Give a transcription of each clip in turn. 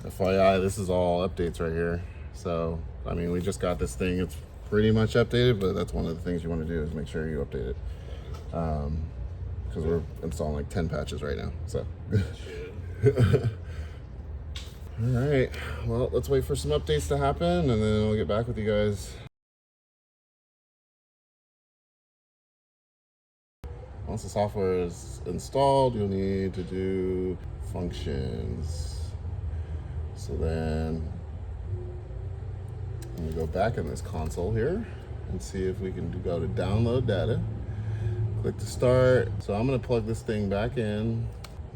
FYI, this is all updates right here. So, I mean, we just got this thing. It's pretty much updated, but that's one of the things you want to do is make sure you update it. Because we're installing like 10 patches right now. So, all right. Well, let's wait for some updates to happen, and then we'll get back with you guys. Once the software is installed, you'll need to do functions. So then I'm gonna go back in this console here and see if we can go to download data. Click to start. So I'm gonna plug this thing back in,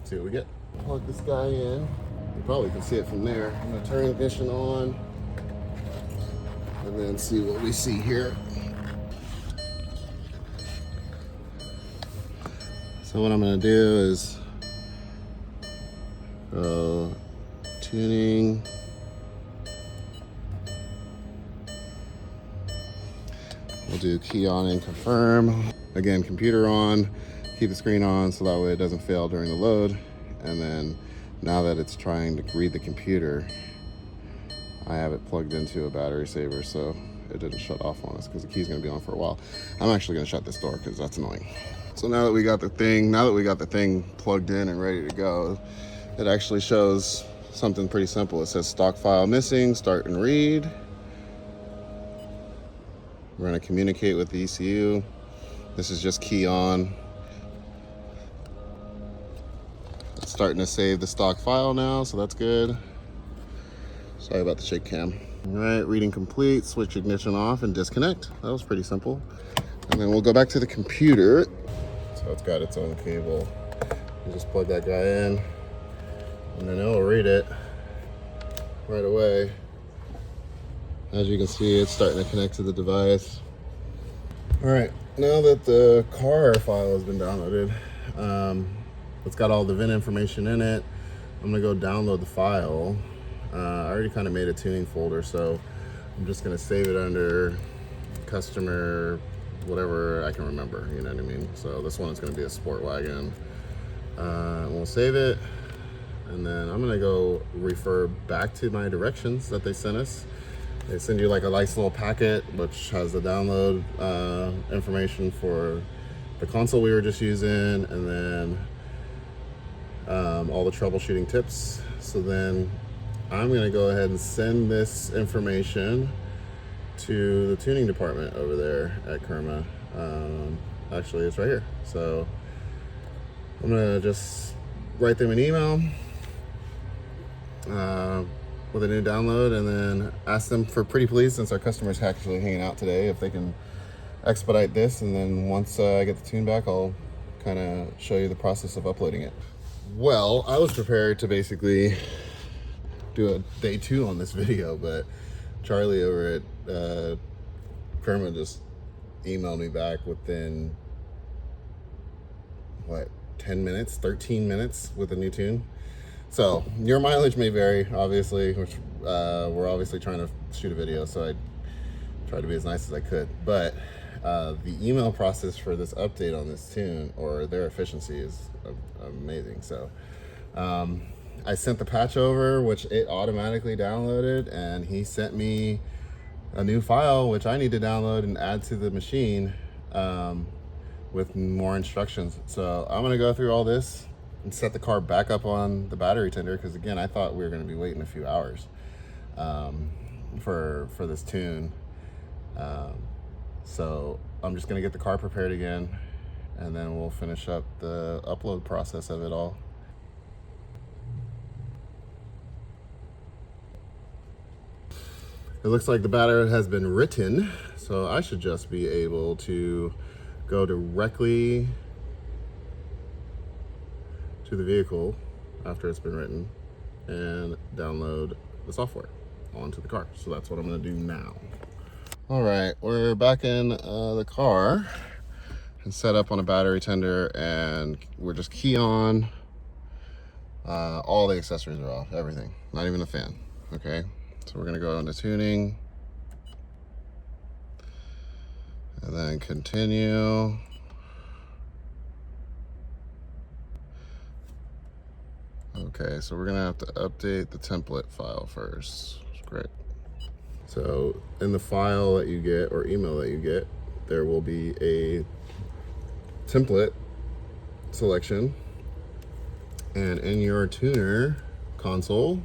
see what we get. Plug this guy in. You probably can see it from there. I'm gonna turn ignition on and then see what we see here. So what I'm gonna do is go tuning. We'll do key on and confirm. Again, computer on, keep the screen on so that way it doesn't fail during the load. And then now that it's trying to read the computer, I have it plugged into a battery saver so it didn't shut off on us because the key's gonna be on for a while. I'm actually gonna shut this door because that's annoying. So now that we got the thing plugged in and ready to go, it actually shows something pretty simple. It says stock file missing, start and read. We're gonna communicate with the ECU. This is just key on. It's starting to save the stock file now, so that's good. Sorry about the shake cam. All right, reading complete, switch ignition off and disconnect. That was pretty simple. And then we'll go back to the computer. So it's got its own cable. You just plug that guy in and then it'll read it right away. As you can see, it's starting to connect to the device. All right, now that the car file has been downloaded, it's got all the VIN information in it. I'm gonna go download the file. I already kind of made a tuning folder, so I'm just gonna save it under customer, whatever I can remember, you know what I mean? So this one is gonna be a Sportwagon. We'll save it, and then I'm gonna go refer back to my directions that they sent us. They send you like a nice little packet which has the download information for the console we were just using, and then all the troubleshooting tips. So then I'm gonna go ahead and send this information to the tuning department over there at Kerma. Actually, it's right here. So I'm gonna just write them an email with a new download, and then ask them for pretty please, since our customer's actually hanging out today, if they can expedite this. And then once I get the tune back, I'll kind of show you the process of uploading it. Well, I was prepared to basically do a day 2 on this video, but Charlie over at Kerma just emailed me back within, what, 10 minutes, 13 minutes with a new tune. So your mileage may vary, obviously, which we're obviously trying to shoot a video, so I tried to be as nice as I could. But the email process for this update on this tune, or their efficiency, is amazing. So I sent the patch over, which it automatically downloaded, and he sent me a new file which I need to download and add to the machine with more instructions. So I'm gonna go through all this and set the car back up on the battery tender, because again, I thought we were gonna be waiting a few hours for this tune. So I'm just gonna get the car prepared again, and then we'll finish up the upload process of it all. It looks like the battery has been written, so I should just be able to go directly to the vehicle after it's been written and download the software onto the car. So that's what I'm gonna do now. All right, we're back in the car. and set up on a battery tender, and we're just key on. All the accessories are off, everything, not even the fan. Okay, so we're gonna go into tuning and then continue. Okay, so we're gonna have to update the template file first. Great. So in the file that you get, or email that you get, there will be a template selection, and in your tuner console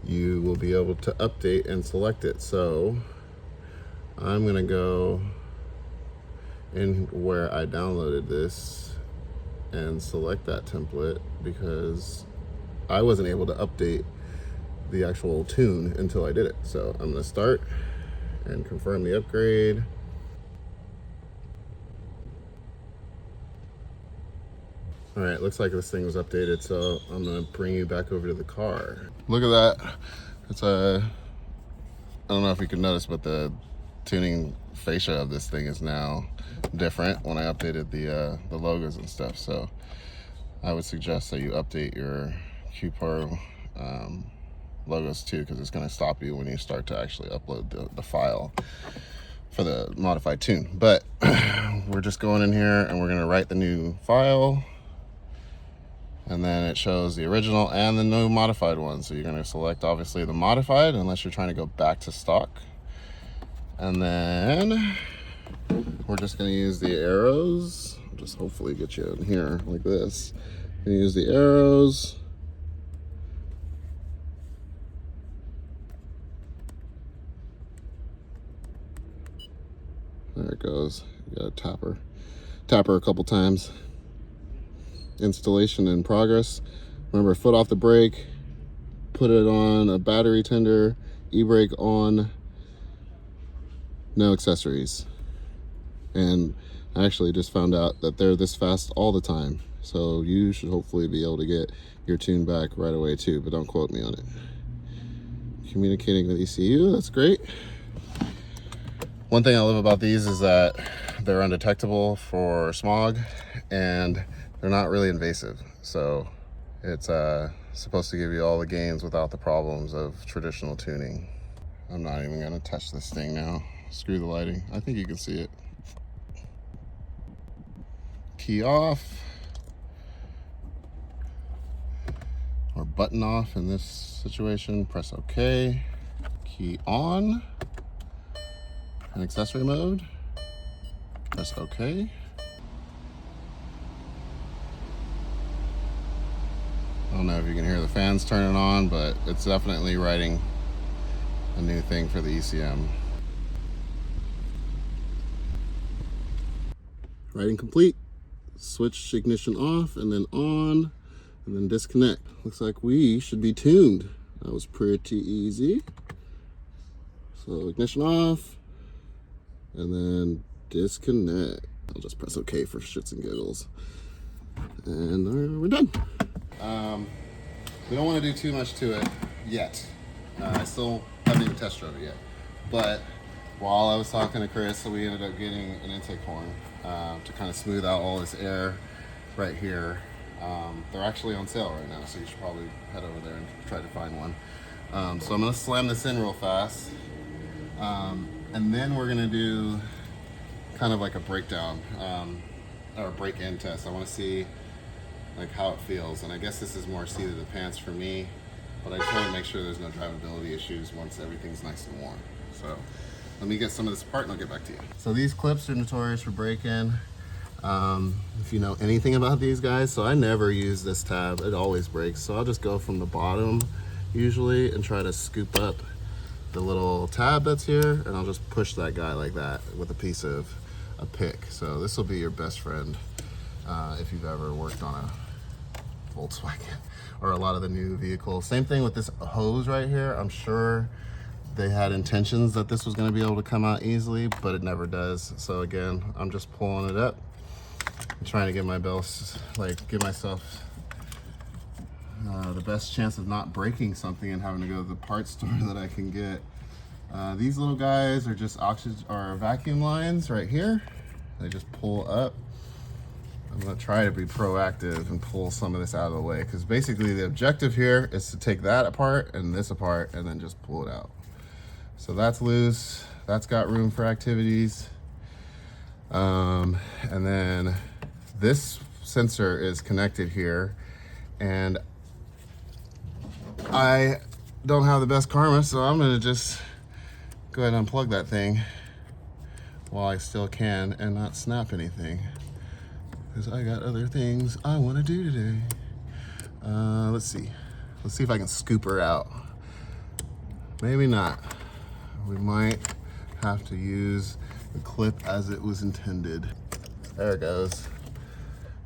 you will be able to update and select it. So I'm gonna go in where I downloaded this and select that template, because I wasn't able to update the actual tune until I did it. So I'm gonna start and confirm the upgrade. All right, looks like this thing was updated, so I'm gonna bring you back over to the car. Look at that. It's I don't know if you can notice, but the tuning fascia of this thing is now different when I updated the logos and stuff. So I would suggest that you update your QPro logos too, because it's gonna stop you when you start to actually upload the file for the modified tune. But we're just going in here and we're gonna write the new file. And then it shows the original and the new modified one. So you're gonna select obviously the modified, unless you're trying to go back to stock. And then we're just gonna use the arrows. Just hopefully get you in here like this. Gonna use the arrows. There it goes. You gotta tap her a couple times. Installation in progress. Remember, foot off the brake, put it on a battery tender, e-brake on, no accessories. And I actually just found out that they're this fast all the time. So you should hopefully be able to get your tune back right away too, but don't quote me on it. Communicating with ECU, that's great. One thing I love about these is that they're undetectable for smog, and they're not really invasive. So it's supposed to give you all the gains without the problems of traditional tuning. I'm not even gonna touch this thing now. Screw the lighting. I think you can see it. Key off, or button off in this situation. Press OK. Key on. In accessory mode. Press OK. I don't know if you can hear the fans turning on, but it's definitely writing a new thing for the ECM. Writing complete. Switch ignition off and then on, and then disconnect. Looks like we should be tuned. That was pretty easy. So ignition off and then disconnect. I'll just press OK for shits and giggles. And we're done. We don't want to do too much to it yet. I still haven't even test drove it yet. But while I was talking to Chris, we ended up getting an intake horn to kind of smooth out all this air right here. They're actually on sale right now, so you should probably head over there and try to find one. So I'm gonna slam this in real fast. And then we're gonna do kind of like a breakdown, or a break-in test. I wanna see like how it feels, and I guess this is more seat of the pants for me, but I just want to make sure there's no drivability issues once everything's nice and warm. So let me get some of this apart and I'll get back to you. So these clips are notorious for break-in. If you know anything about these guys, so I never use this tab, it always breaks. So I'll just go from the bottom usually and try to scoop up the little tab that's here, and I'll just push that guy like that with a piece of a pick. So this will be your best friend if you've ever worked on a Volkswagen or a lot of the new vehicles. Same thing with this hose right here. I'm sure they had intentions that this was going to be able to come out easily, but it never does. So again, I'm just pulling it up and trying to give give myself the best chance of not breaking something and having to go to the parts store that I can get. These little guys are just vacuum lines right here. They just pull up. try to be proactive and pull some of this out of the way, because basically the objective here is to take that apart and this apart and then just pull it out. So that's loose, that's got room for activities. And then this sensor is connected here, and I don't have the best karma, so I'm gonna just go ahead and unplug that thing while I still can and not snap anything, because I got other things I want to do today. Let's see if I can scoop her out. Maybe not. We might have to use the clip as it was intended. There it goes.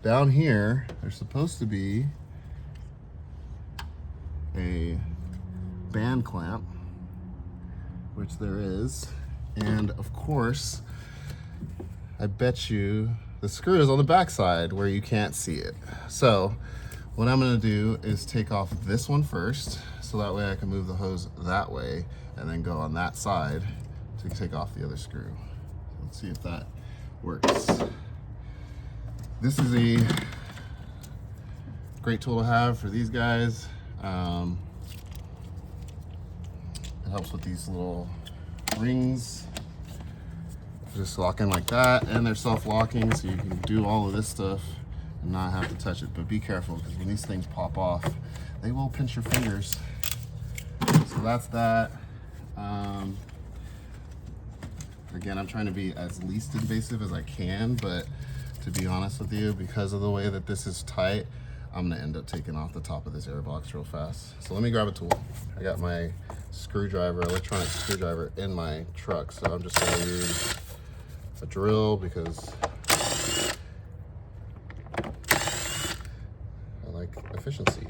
Down here, there's supposed to be a band clamp, which there is, and of course, I bet you the screw is on the back side where you can't see it. So what I'm gonna do is take off this one first, so that way I can move the hose that way and then go on that side to take off the other screw. Let's see if that works. This is a great tool to have for these guys. It helps with these little rings. Just lock in like that, and they're self-locking, so you can do all of this stuff and not have to touch it. But be careful, because when these things pop off, they will pinch your fingers. So that's that. Again, I'm trying to be as least invasive as I can, but to be honest with you, because of the way that this is tight, I'm gonna end up taking off the top of this air box real fast. So let me grab a tool. I got my screwdriver, electronic screwdriver in my truck, so I'm just gonna use a drill because I like efficiency.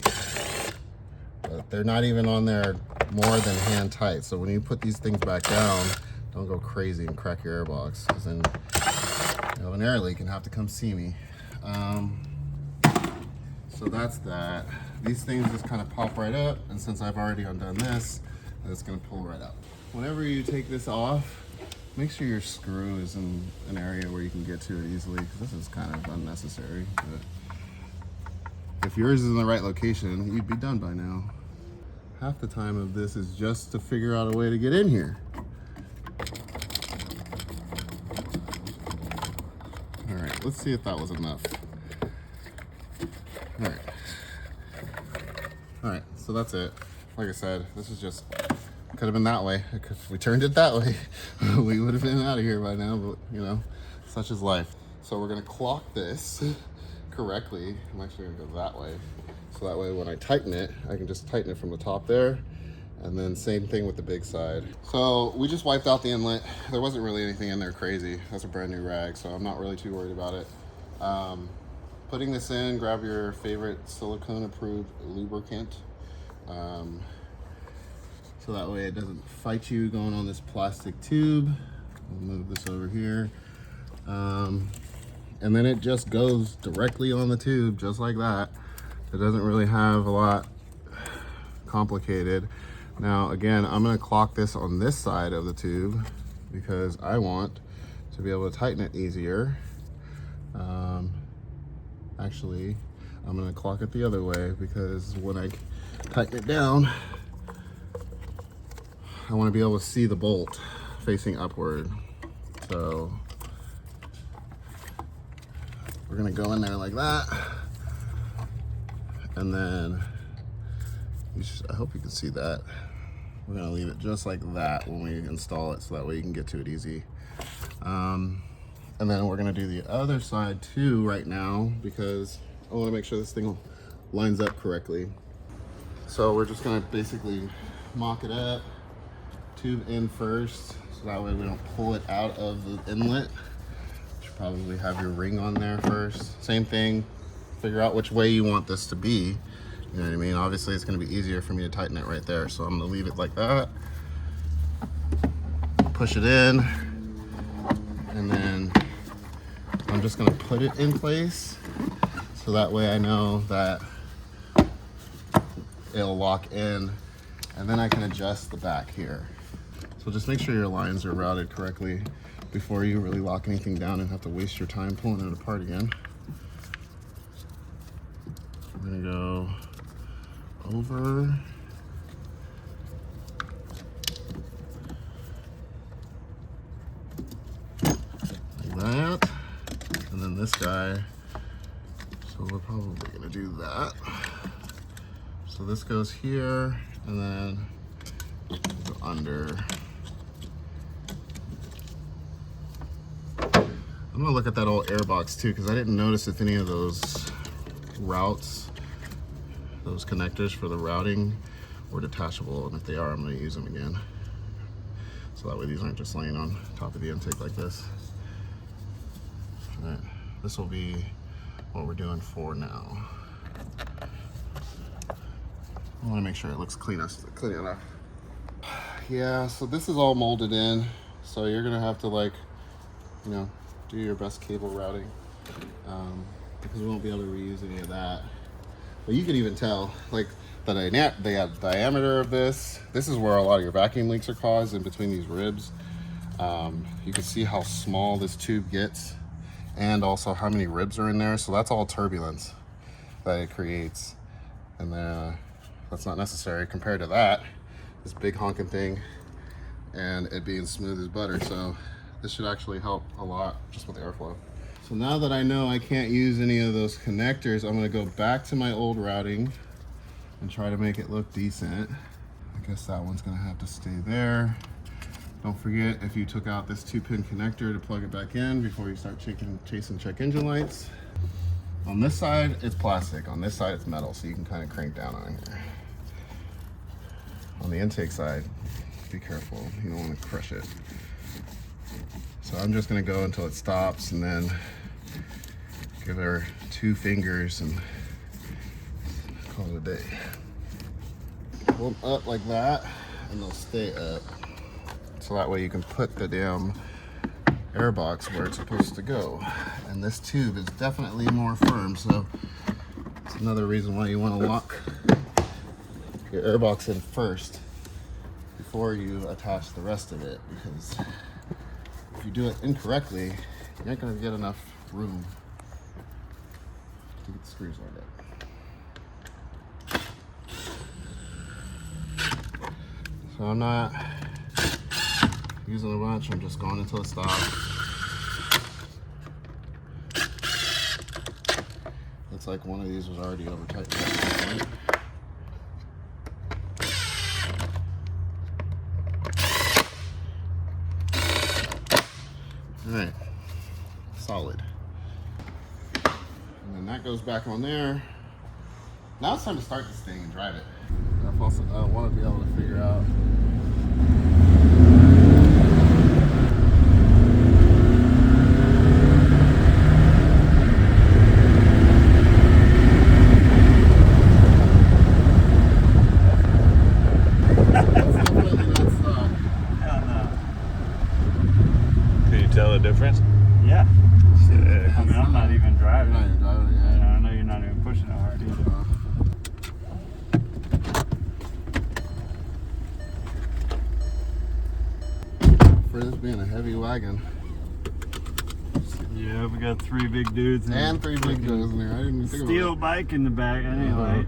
But they're not even on there more than hand tight, so when you put these things back down, don't go crazy and crack your airbox, because then you have an air leak and have to come see me. So that's that. These things just kind of pop right up, and since I've already undone this, it's gonna pull right out. Whenever you take this off, make sure your screw is in an area where you can get to it easily, because this is kind of unnecessary. But if yours is in the right location, you'd be done by now. Half the time of this is just to figure out a way to get in here. All right, let's see if that was enough. All right, so that's it. Like I said, this is just, could have been that way. If we turned it that way, we would have been out of here by now, but you know, such is life. So we're gonna clock this correctly. I'm actually gonna go that way. So that way when I tighten it, I can just tighten it from the top there. And then same thing with the big side. So we just wiped out the inlet. There wasn't really anything in there crazy. That's a brand new rag, so I'm not really too worried about it. Putting this in, grab your favorite silicone approved lubricant. So that way it doesn't fight you going on this plastic tube. We'll move this over here. And then it just goes directly on the tube, just like that. It doesn't really have a lot complicated. Now, again, I'm gonna clock this on this side of the tube because I want to be able to tighten it easier. Actually, I'm gonna clock it the other way because when I tighten it down, I wanna be able to see the bolt facing upward. So we're gonna go in there like that. And then, I hope you can see that. We're gonna leave it just like that when we install it, so that way you can get to it easy. And then we're gonna do the other side too right now, because I wanna make sure this thing lines up correctly. So we're just gonna basically mock it up, tube in first, so that way we don't pull it out of the inlet. You should probably have your ring on there first. Same thing, figure out which way you want this to be. You know what I mean? Obviously it's gonna be easier for me to tighten it right there. So I'm gonna leave it like that. Push it in. And then I'm just gonna put it in place. So that way I know that it'll lock in. And then I can adjust the back here. So just make sure your lines are routed correctly before you really lock anything down and have to waste your time pulling it apart again. over. Like that. And then this guy, so we're probably gonna do that. So this goes here, and then go under. I'm gonna look at that old air box too, because I didn't notice if any of those routes, those connectors for the routing, were detachable, and if they are, I'm gonna use them again. So that way these aren't just laying on top of the intake like this. All right, this will be what we're doing for now. I wanna make sure it looks clean enough. Yeah, so this is all molded in, so you're gonna have to, like, you know, do your best cable routing, because we won't be able to reuse any of that. But you can even tell, like, the diameter of this. This is where a lot of your vacuum leaks are caused, in between these ribs. You can see how small this tube gets, and also how many ribs are in there. So that's all turbulence that it creates, and that's not necessary compared to that, this big honking thing, and it being smooth as butter. So this should actually help a lot just with airflow. So now that I know I can't use any of those connectors, I'm gonna go back to my old routing and try to make it look decent. I guess that one's gonna have to stay there. Don't forget, if you took out this 2-pin connector, to plug it back in before you start chasing check engine lights. On this side, it's plastic. On this side, it's metal, so you can kind of crank down on here. On the intake side, be careful. You don't want to crush it. So I'm just gonna go until it stops, and then give her 2 fingers and call it a day. Pull them up like that, and they'll stay up. So that way you can put the damn air box where it's supposed to go. And this tube is definitely more firm, so it's another reason why you want to lock your air box in first before you attach the rest of it, because if you do it incorrectly, you're not going to get enough room to get the screws lined up. So I'm not using a bunch, I'm just going until it stops. Looks like one of these was already over tight. Alright, solid. And then that goes back on there. Now it's time to start this thing and drive it. I want to be able to figure out difference? Yeah. I mean, I'm not even driving. You're not even driving it, yeah. And I know you're not even pushing it hard either. For this being a heavy wagon. Yeah, we got 3 big dudes. And 3 big dudes in there. I didn't even think about it. Steel bike in the back. Anyway. Alright.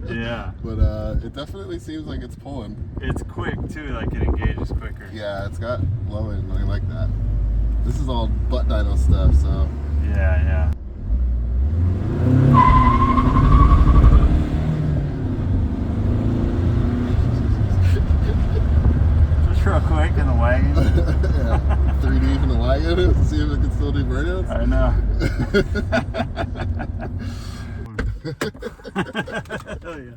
Yeah. But it definitely seems like it's pulling. It's quick too, like it engages quicker. Yeah, it's got low end, I like that. This is all butt dyno stuff, so. Yeah. Just real quick in the wagon. Yeah, 3 deep in the wagon, see if it can still do burnouts. I know. Hell yeah.